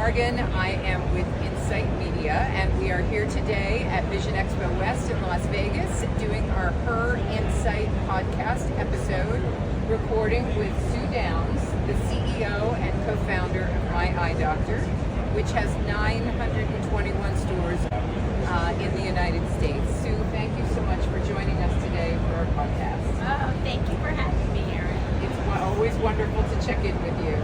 Morgan. I am with Insight Media, and we are here today at Vision Expo West in Las Vegas doing our Her Insight podcast episode, recording with Sue Downs, the CEO and co-founder of MyEyeDr, which has 921 stores in the United States. Sue, thank you so much for joining us today for our podcast. Oh, thank you for having me, Erin. It's always wonderful to check in with you.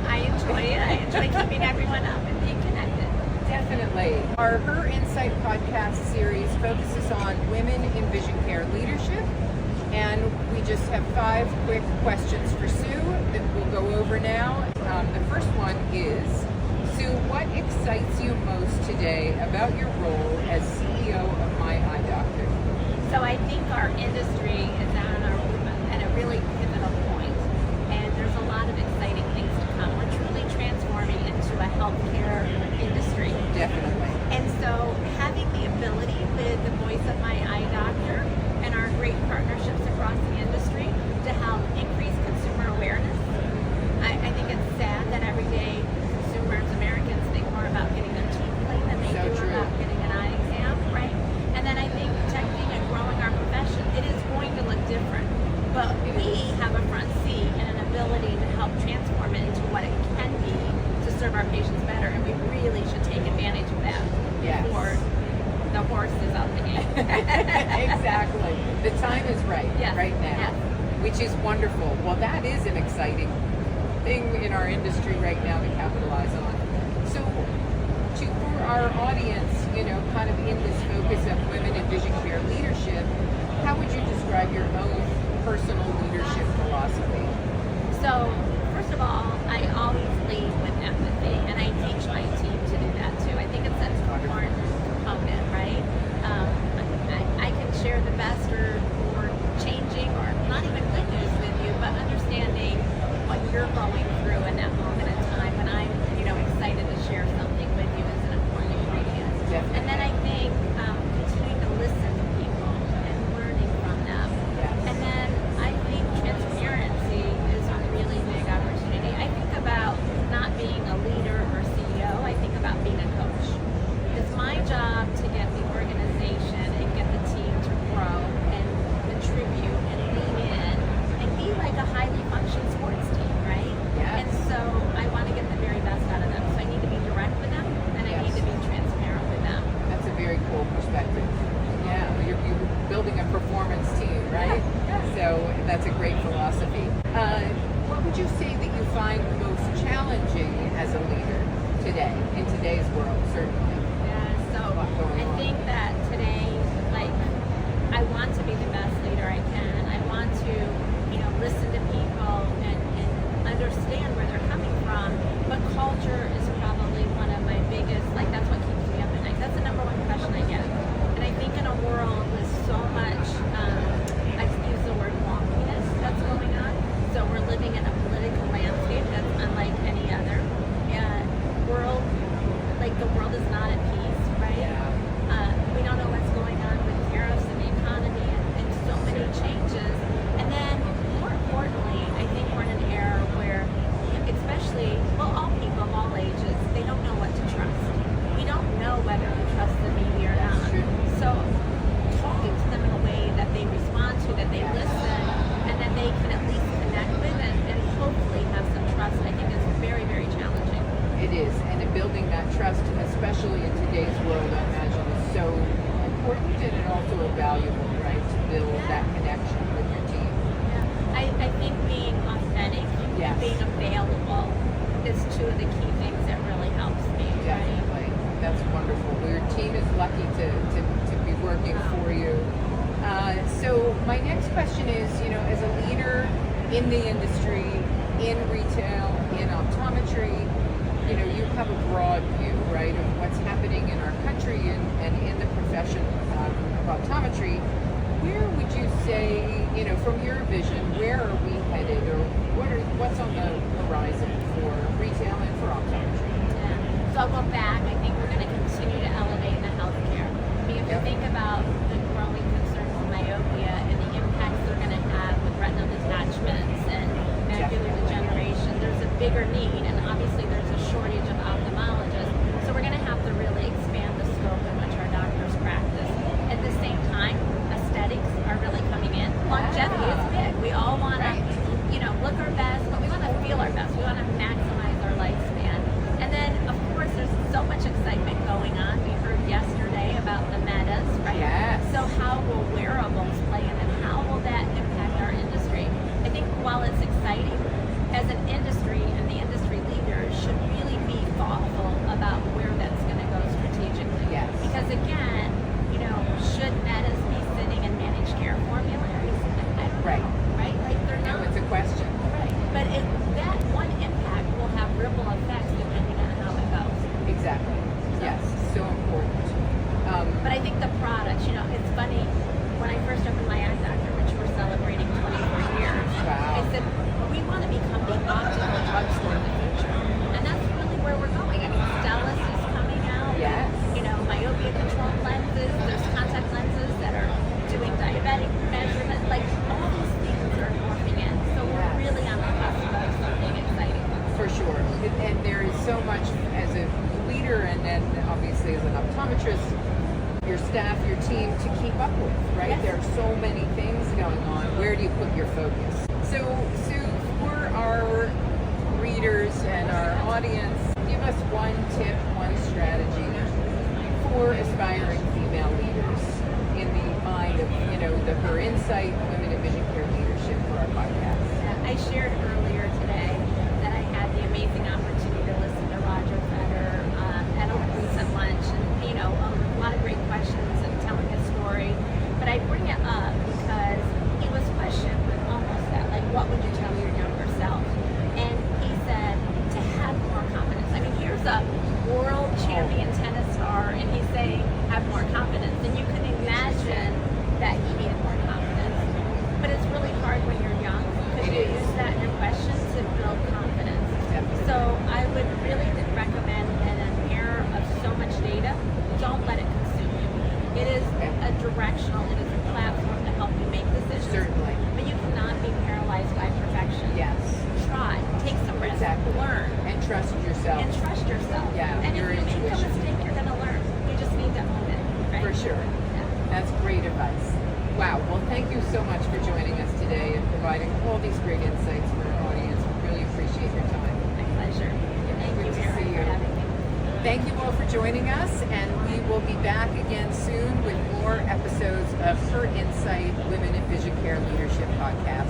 I enjoy it. I enjoy keeping everyone up and being connected. Definitely. Our Her Insight podcast series focuses on women in vision care leadership, and we just have 5 quick questions for Sue that we'll go over now. The first one is, Sue, what excites you most today about your role as CEO of MyEyeDr? So I think our industry is at a really pivotal point, and there's a lot of exciting things to come. We're truly transforming into a healthcare industry. Definitely. And so having the ability with the voice of MyEyeDr and our great partnerships across the industry to help increase consumer awareness. I think it's sad that every day consumers, Americans, think more about getting their teeth cleaned than they do about getting an eye exam, right? And then I think protecting and growing our profession, it is going to look different. But we have a front seat and an ability to help transform it into what it can be to serve our patients better, and we really should take advantage of that before the horse is out the gate. Exactly. The time is right, right now, which is wonderful. Well, that is an exciting thing in our industry right now to capitalize on. So, for our audience, kind of in this focus of women in vision care leadership, how would you describe your own personal leadership philosophy? So, first of all, I always lead with empathy, and I teach my team to do that too. I think it's an important component, right? I can share the best or changing or not even good news with you, but understanding what you're going through in that moment in time when I'm, excited to share something with you is an important ingredient. Definitely. And then I think continuing to listen to people and learning from them. Yes. And then I think transparency is a really big opportunity. I think about not being a leader or CEO, I think about being a coach. It's my job to get the organization and get the team to grow and contribute and lean in and be like a highly functioning sports team, right? Yes. And so I want to get the very best out of them. So I need to be direct with them, and I need to be transparent with them. That's a very cool perspective. Yeah, you're building a performance team, right? Yeah. So that's a great philosophy. What would you say that you find most challenging as a leader today, in today's world, certainly? Yeah, so I think that today, I want to be the best leader I can. I want to, listen to people and understand where they're coming from. But culture is probably one of my biggest, that's what keeps me up at night. That's the number 1 question I get. And I think in a world with so much, I use the word wonkiness that's going on. So we're living in a political landscape that's unlike any other. And the world is not at peace, right? We don't know what's going on with tariffs and the economy and so many changes. And then, more importantly, I think we're in an era where, especially, all people of all ages, they don't know what to trust. We don't know whether to trust the media or not. So, talking to them in a way that they respond to, that they listen, and that they can at least connect with and hopefully have some trust, I think is very, very challenging. It is, and building that trust, especially in today's world, I imagine is so important and also valuable, right, to build that connection with your team. Yeah. I think being authentic and being available is 2 of the key things that really helps me. Definitely. Right? That's wonderful. Well, your team is lucky to be working for you. So my next question is, as a leader in the industry, in retail, in optometry, you have a broad view, right, of what's happening in our country and in the profession of optometry. Where would you say, from your vision, where are we headed, or what's on the horizon for retail and for optometry? Yeah. So I'll go back. I think we're going to continue to elevate the healthcare. If you think about the growing concerns of myopia and the impacts they're going to have with retinal detachments and macular degeneration, there's a bigger need, and obviously there's a shortage of ophthalmologists. longevity is big. We all want to, Right. look our best, but we want to feel our best. We want to maximize our lifespan. And then, of course, there's so much excitement going on. We heard yesterday about the metas, right? Yes. So how will wearables play in and how will that impact our industry? I think while it's exciting, as an industry and the industry leaders should really be thoughtful about where that's going to go strategically. Yes. Because again, should metas be sitting in managed care formularies? I don't Right. know, right? Like they're No, not. it's a question. Right. But that one impact will have ripple effects depending on how it goes. Exactly. Yes. So important. But I think the products, it's funny, when I first opened MyEyeDr, which we're celebrating 24 years, Wow. I said, we want to become the optical drugstore of the future. And that's really where we're going. I mean, 𝗯𝗓 is coming out. Yes. Myopia control lenses, there's contact lenses that are doing diabetic measurement, like all these things are morphing in. So we're Yes. really on the cusp of something exciting. For sure. And there is so much as a leader and then obviously as an optometrist, your staff, your team to keep up with, right? Yes. There are so many things going on. Where do you put your focus? So Sue, for our readers and our audience, give us one tip, one strategy for aspiring female leaders in the mind of, the Her Insight Women in Vision Care Leadership for our podcast. I shared earlier today that I had the amazing opportunity to listen to Roger Federer at a recent lunch, and a lot of great questions and telling his story. But I bring it up because he was questioned with almost that, like, what would you tell your younger self? And he said to have more confidence. I mean, here's a world champion tennis star, and he's saying have more confidence. And you can imagine that he needed more confidence. But it's really hard when you're young because you use that in your questions to build confidence. Definitely. So I would really recommend, in an era of so much data, don't let it consume you. It is a directional, it is a platform to help you make decisions. Certainly. But you cannot be paralyzed by perfection. Yes. Try, take some risks, Exactly. learn, And trust yourself. and trust yourself. Yeah, And if your you make a intuition. mistake, you're going to learn. You just need to own it. Right? For sure. Yeah. That's great advice. Wow. Well, thank you so much for joining us today and providing all these great insights for our audience. We really appreciate your time. My pleasure. Thank Good you, to Erin, see you. for having me. Thank you all for joining us, and we will be back again soon with more episodes of Her Insight Women in Vision Care Leadership podcast.